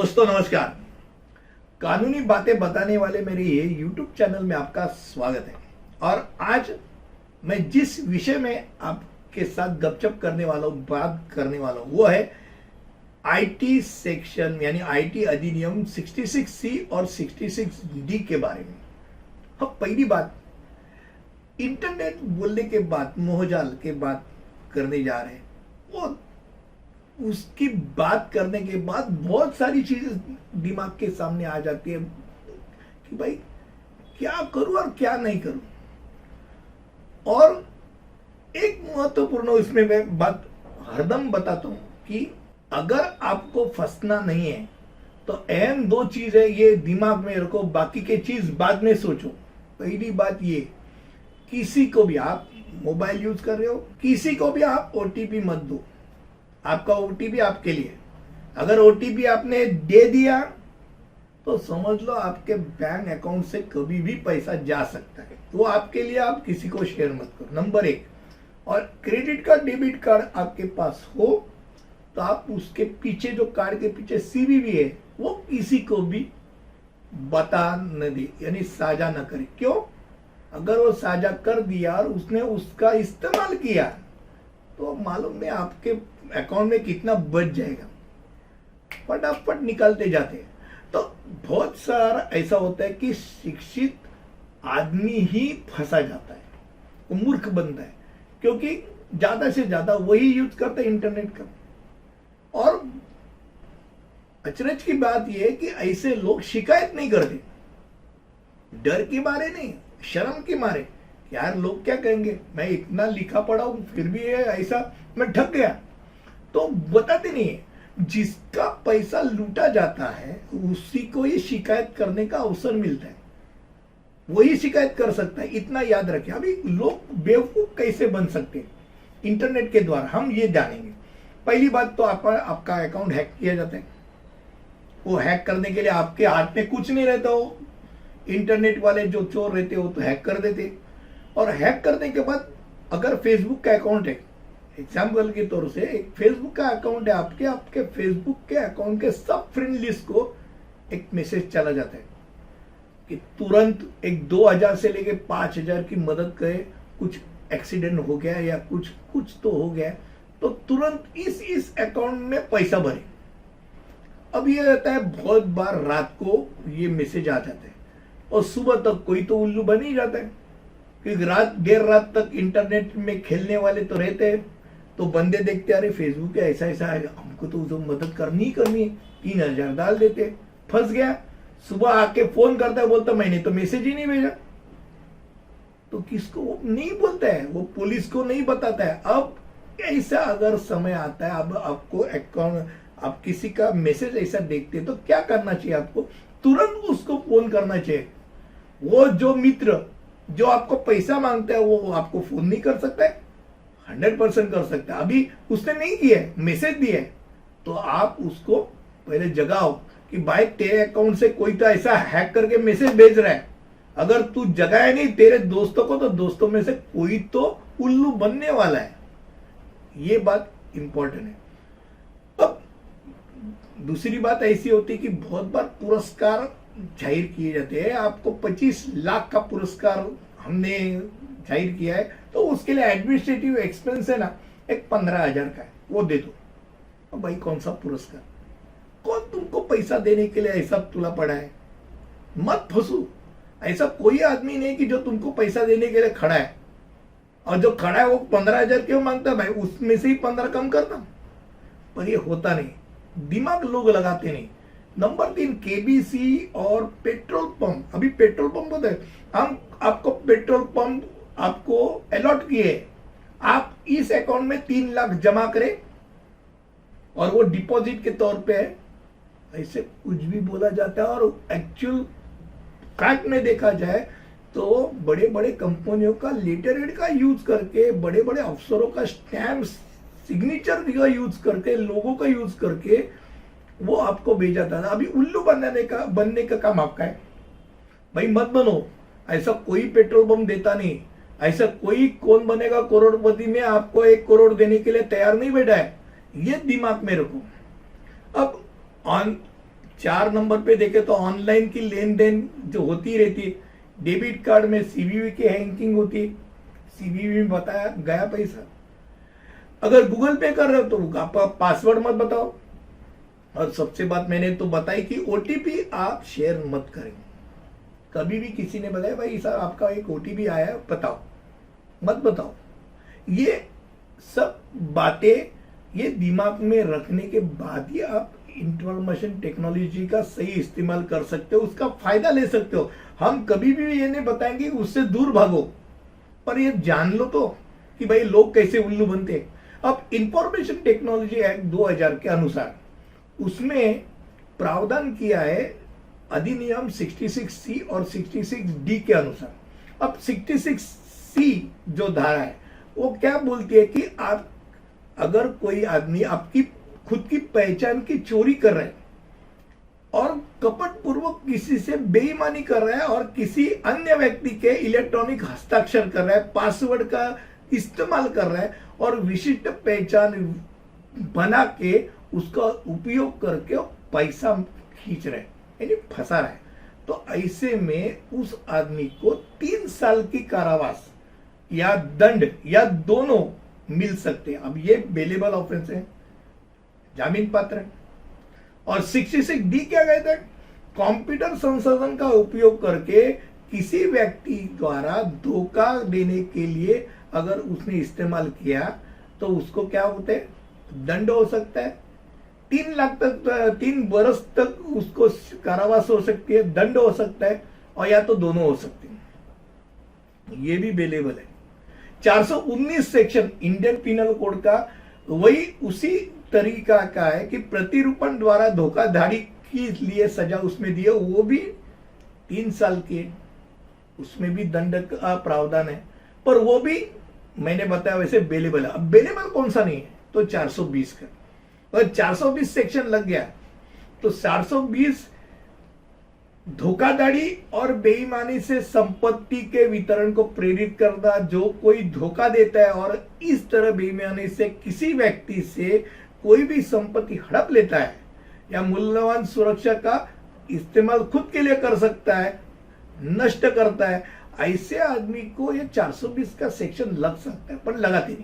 दोस्तों नमस्कार। कानूनी बातें बताने वाले मेरे ये YouTube चैनल में आपका स्वागत है। और आज मैं जिस विषय में आपके साथ गपशप करने वाला हूँ, बात करने वाला हूँ, वो है आईटी सेक्शन यानी आईटी अधिनियम 66C और 66D के बारे में। हाँ, पहली बात, इंटरनेट बोलने के बाद, मोहजाल के बात करने जा रहे हैं। वो उसकी बात करने के बाद बहुत सारी चीजें दिमाग के सामने आ जाती है कि भाई क्या करूं और क्या नहीं करूं। और एक महत्वपूर्ण इसमें मैं बात हरदम बताता हूं कि अगर आपको फंसना नहीं है तो अहम दो चीज है, ये दिमाग में रखो, बाकी के चीज बाद में सोचो। पहली बात ये, किसी को भी आप मोबाइल यूज कर रहे हो, किसी को भी आप ओटीपी मत दो। आपका ओटीपी आपके लिए, अगर ओटीपी आपने दे दिया तो समझ लो आपके बैंक अकाउंट से कभी भी पैसा जा सकता है। वो आपके लिए, आप किसी को शेयर मत करो, नंबर एक। और क्रेडिट कार्ड, डेबिट कार्ड आपके पास हो तो आप उसके पीछे, जो कार्ड के पीछे सीवीवी है, वो किसी को भी बता न दे, यानी साझा न करे। क्यों? अगर वो साझा कर दिया और उसने उसका इस्तेमाल किया तो मालूम नहीं आपके अकाउंट में कितना बच जाएगा। फटाफट निकालते जाते हैं। तो बहुत सारा ऐसा होता है कि शिक्षित आदमी ही फंसा जाता है, वो मूर्ख बनता है, क्योंकि ज्यादा से ज्यादा वही यूज करता है इंटरनेट का। और अचरज की बात यह है कि ऐसे लोग शिकायत नहीं करते, डर के मारे नहीं, शर्म के मारे। यार लोग क्या कहेंगे, मैं इतना लिखा पढ़ा हूं फिर भी ये ऐसा, मैं ठग गया। तो बताते नहीं है। जिसका पैसा लूटा जाता है उसी को ये शिकायत करने का अवसर मिलता है, वही शिकायत कर सकता है। इतना याद रखें। अभी लोग बेवकूफ कैसे बन सकते हैं इंटरनेट के द्वारा, हम ये जानेंगे। पहली बात तो आपका अकाउंट हैक किया जाता है। वो हैक करने के लिए आपके हाथ में कुछ नहीं रहता, हो इंटरनेट वाले जो चोर रहते हो तो हैक कर देते। और हैक करने के बाद अगर फेसबुक का अकाउंट है, एग्जाम्पल के तौर से एक फेसबुक का अकाउंट है आपके फेसबुक के अकाउंट के सब फ्रेंड लिस्ट को एक मैसेज चला जाता है कि तुरंत एक 2000 से लेके 5000 की मदद करे, कुछ एक्सीडेंट हो गया या कुछ तो हो गया, तो तुरंत इस अकाउंट में पैसा भरे। अब ये रहता है, बहुत बार रात को ये मैसेज आ जाता है और सुबह तक कोई तो उल्लू बन ही जाता है, क्योंकि देर रात तक इंटरनेट में खेलने वाले तो रहते हैं। तो बंदे देखते, अरे फेसबुक है, ऐसा ऐसा है, हमको तो मदद करनी ही करनी है, 3000 डाल देते, फंस गया। सुबह आके फोन करता है, बोलता मैंने तो मैसेज ही नहीं भेजा। तो किसको वो नहीं बोलता है, वो पुलिस को नहीं बताता है। अब ऐसा अगर समय आता है, अब आपको अकाउंट, आप किसी का मैसेज ऐसा देखते हैं तो क्या करना चाहिए आपको? तुरंत उसको फोन करना चाहिए। वो जो मित्र जो आपको पैसा मांगता है वो आपको फोन नहीं कर सकता है, 100% कर सकता है। अभी उसने नहीं किया है, मैसेज दिया है, तो आप उसको पहले जगाओ कि भाई तेरे अकाउंट से कोई तो ऐसा हैक करके मैसेज भेज रहा है। अगर तू जगाए नहीं तेरे दोस्तों को, तो दोस्तों में से कोई तो उल्लू बनने वाला है। ये बात इंपॉर्टेंट है। अब दूसरी बात ऐसी होती है कि बहुत बार पुरस्कार जाहिर किए जाते हैं। आपको 25 लाख का पुरस्कार हमने जाहिर किया है, तो उसके लिए एडमिनिस्ट्रेटिव एक्सपेंस है ना, एक 15,000 का है, वो दे दो। अब भाई कौन सा पुरस्कार, कौन तुमको पैसा देने के लिए ऐसा तुला पड़ा है? मत फंसो। ऐसा कोई आदमी नहीं कि जो तुमको पैसा देने के लिए खड़ा है, और जो खड़ा है वो 15,000 क्यों मांगता है? भाई उसमें से ही 15 कम करना। पर ये होता नहीं, दिमाग लोग लगाते नहीं। नंबर 3, केबीसी और पेट्रोल पंप। अभी पेट्रोल पंप होता है, हम आपको पेट्रोल पंप आपको अलॉट किए, आप इस अकाउंट में 3 लाख जमा करें और वो डिपॉजिट के तौर पे है, ऐसे कुछ भी बोला जाता है। और एक्चुअल फैक्ट में देखा जाए तो बड़े बड़े कंपनियों का लेटर हेड का यूज करके, बड़े बड़े अफसरों का स्टैम्प सिग्नेचर का यूज करके, लोगों का यूज करके वो आपको भेजा था। अभी उल्लू बनने का काम आपका है। भाई मत बनो, ऐसा कोई पेट्रोल पंप देता नहीं, ऐसा कोई कौन बनेगा करोड़पति में आपको 1 करोड़ देने के लिए तैयार नहीं बैठा है, ये दिमाग में रखो। अब 4 नंबर पे देखे तो ऑनलाइन की लेन देन जो होती रहती है, डेबिट कार्ड में सीवीवी की हैकिंग होती है, सीवीवी में बताया गया पैसा। अगर गूगल पे कर रहे हो तो आपका पासवर्ड मत बताओ, और सबसे बात मैंने तो बताई कि ओटीपी आप शेयर मत करें। कभी भी किसी ने बताया भाई साहब आपका एक ओटीपी आया है बताओ, मत बताओ। ये सब बातें ये दिमाग में रखने के बाद ही आप इंफॉर्मेशन टेक्नोलॉजी का सही इस्तेमाल कर सकते हो, उसका फायदा ले सकते हो। हम कभी भी ये नहीं बताएंगे उससे दूर भागो, पर ये जान लो तो कि भाई लोग कैसे उल्लू बनते हैं। अब इंफॉर्मेशन टेक्नोलॉजी एक्ट 2000 के अनुसार उसमें प्रावधान किया है अधिनियम 66C और 66D के अनुसार। अब 66C जो धारा है वो क्या बोलती है कि आप अगर कोई आदमी आपकी खुद की पहचान की चोरी कर रहा है और कपट पूर्वक किसी से बेईमानी कर रहा है और किसी अन्य व्यक्ति के इलेक्ट्रॉनिक हस्ताक्षर कर रहा है, पासवर्ड का इस्तेमाल कर रहा है और विशिष्ट पहचान बना के उसका उपयोग करके पैसा खींच रहा है यानी फंसा रहा है, तो ऐसे में उस आदमी को 3 साल की कारावास या दंड या दोनों मिल सकते हैं। अब ये बेलेबल ऑफेंस है, जामीन पात्र है। और 66D क्या कहता है? कंप्यूटर संसाधन का उपयोग करके किसी व्यक्ति द्वारा धोखा देने के लिए अगर उसने इस्तेमाल किया तो उसको क्या होते हैं? दंड हो सकता है, 3 लाख तक 3 बरस तक उसको कारावास हो सकती है, दंड हो सकता है, और या तो दोनों हो सकते हैं। ये भी बेलेबल है। 419 सेक्शन इंडियन पिनल कोड का वही उसी तरीका का है कि प्रतिरूपण द्वारा धोखाधड़ी के लिए सजा उसमें दी है, वो भी 3 साल की है, उसमें भी दंड का प्रावधान है, पर वो भी मैंने बताया वैसे बेलेबल है। अब बेलेबल कौन सा नहीं है? तो 420 का। अगर 420 सेक्शन लग गया तो 420 धोखाधड़ी और बेईमानी से संपत्ति के वितरण को प्रेरित करना। जो कोई धोखा देता है और इस तरह बेईमानी से किसी व्यक्ति से कोई भी संपत्ति हड़प लेता है या मूल्यवान सुरक्षा का इस्तेमाल खुद के लिए कर सकता है, नष्ट करता है, ऐसे आदमी को ये 420 का सेक्शन लग सकता है, पर लगाते नहीं,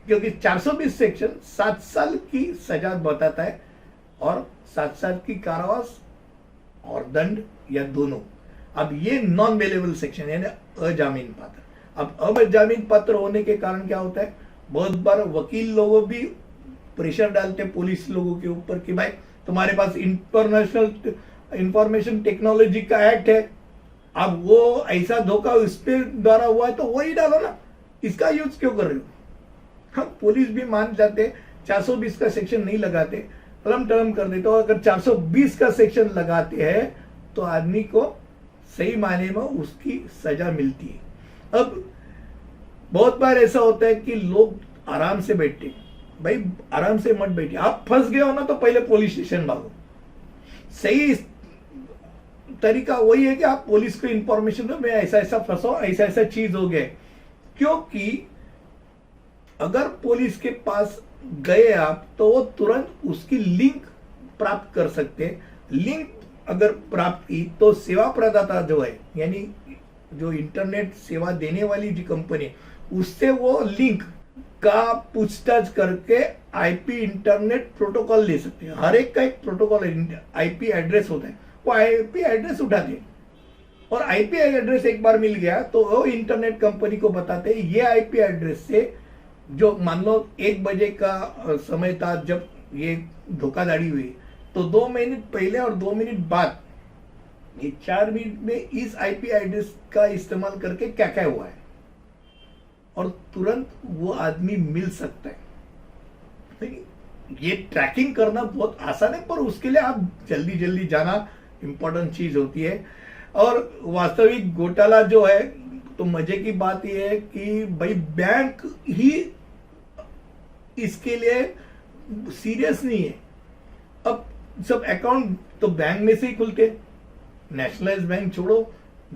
क्योंकि 420 सेक्शन 7 साल की सजा बताता है और 7 साल की कारावास और दंड या दोनों। अब ये नॉन बेलेबल सेक्शन है ना, अजामीन पात्र। अब अजामीन पात्र होने के कारण क्या होता है? बहुत बार वकील लोगों भी प्रेशर डालते हैं पुलिस लोगों के ऊपर कि भाई तुम्हारे पास इंटरनेशनल इंफॉर्मेशन टेक्नोलॉजी का एक्ट है, अब वो ऐसा धोखा उस पे द्वारा हुआ है तो वही डालो ना, इसका यूज क्यों कर रहे हो? हम पुलिस भी मान जाते, 420 का सेक्शन नहीं लगाते, टलम टलम कर देते। और अगर 420 का सेक्शन लगाते हैं तो आदमी को सही मायने में उसकी सजा मिलती है। अब बहुत बार ऐसा होता है कि लोग आराम से बैठते, भाई आराम से मत बैठिए, आप फंस गए हो ना तो पहले पुलिस स्टेशन भागो। सही तरीका वही है कि आप पुलिस को इंफॉर्मेशन दो, मैं ऐसा ऐसा फंसा, ऐसा ऐसा चीज हो गया। क्योंकि अगर पुलिस के पास गए आप तो वो तुरंत उसकी लिंक प्राप्त कर सकते हैं। लिंक अगर प्राप्त की तो सेवा प्रदाता जो है यानी जो इंटरनेट सेवा देने वाली जो कंपनी है उससे वो लिंक का पूछताछ करके आईपी इंटरनेट प्रोटोकॉल ले सकते हैं। हर एक का एक प्रोटोकॉल आईपी एड्रेस होता है, वो आईपी एड्रेस उठाते हैं और आईपी एड्रेस एक बार मिल गया तो वो इंटरनेट कंपनी को बताते हैं ये आईपी एड्रेस से जो मान लो 1 बजे का समय था जब ये धोखाधड़ी हुई, तो 2 मिनट पहले और 2 मिनट बाद ये 4 मिनट में इस आईपी एड्रेस का इस्तेमाल करके क्या क्या हुआ है और तुरंत वो आदमी मिल सकता है। ये ट्रैकिंग करना बहुत आसान है, पर उसके लिए आप जल्दी जल्दी जाना इंपॉर्टेंट चीज होती है। और वास्तविक घोटाला जो है तो मजे की बात यह है कि भाई बैंक ही इसके लिए सीरियस नहीं है। अब सब अकाउंट तो बैंक में से ही खुलते, नेशनलाइज बैंक छोड़ो,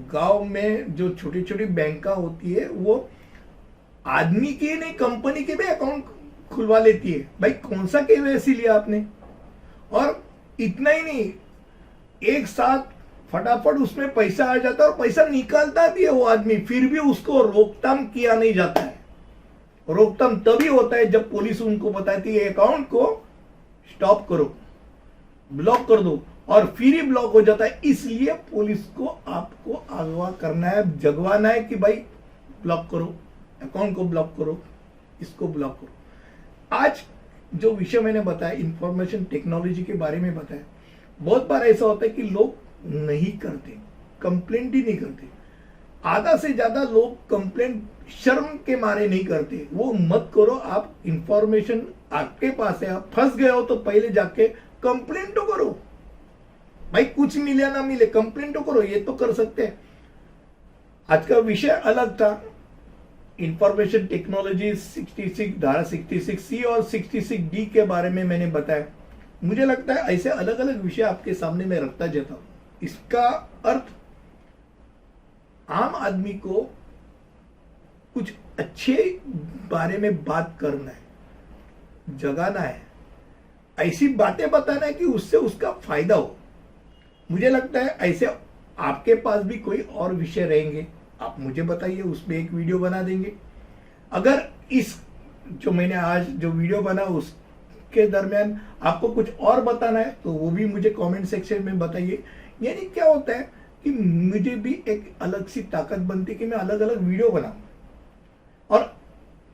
गांव में जो छोटी छोटी बैंका होती है वो आदमी की नहीं कंपनी के भी अकाउंट खुलवा लेती है। भाई कौन सा केवाईसी लिया आपने? और इतना ही नहीं, एक साथ फटाफट उसमें पैसा आ जाता है और पैसा निकालता भी है वो आदमी, फिर भी उसको रोकथाम किया नहीं जाता है। रोकथाम तभी होता है जब पुलिस उनको बताती है अकाउंट को स्टॉप करो, ब्लॉक कर दो, और फिर ही ब्लॉक हो जाता है। इसलिए पुलिस को आपको अगवा करना है, जगवाना है कि भाई ब्लॉक करो, अकाउंट को ब्लॉक करो, इसको ब्लॉक करो। आज जो विषय मैंने बताया इंफॉर्मेशन टेक्नोलॉजी के बारे में बताया, बहुत बार ऐसा होता है कि लोग नहीं करते, कंप्लेंट ही नहीं करते। आधा से ज्यादा लोग कंप्लेंट शर्म के मारे नहीं करते। वो मत करो, आप इंफॉर्मेशन आपके पास है, आप फंस गए हो तो पहले जाके कंप्लेंट तो करो भाई, कुछ मिले ना मिले कंप्लेंट तो करो, ये तो कर सकते हैं। आज का विषय अलग था, इंफॉर्मेशन टेक्नोलॉजी 66 धारा 66C और 66D के बारे में मैंने बताया। मुझे लगता है ऐसे अलग अलग विषय आपके सामने मैं रखता जाता हूं। इसका अर्थ आम आदमी को कुछ अच्छे बारे में बात करना है, जगाना है, ऐसी बातें बताना है कि उससे उसका फायदा हो। मुझे लगता है ऐसे आपके पास भी कोई और विषय रहेंगे, आप मुझे बताइए, उसमें एक वीडियो बना देंगे। अगर इस जो मैंने आज जो वीडियो बना उसके दरमियान आपको कुछ और बताना है तो वो भी मुझे कमेंट सेक्शन में बताइए। यानी क्या होता है कि मुझे भी एक अलग सी ताकत बनती कि मैं अलग अलग वीडियो बनाऊं और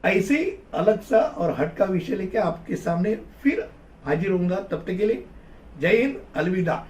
ऐसे ही अलग सा और हट का विषय लेके आपके सामने फिर हाजिर होऊंगा। तब तक के लिए जय हिंद, अलविदा।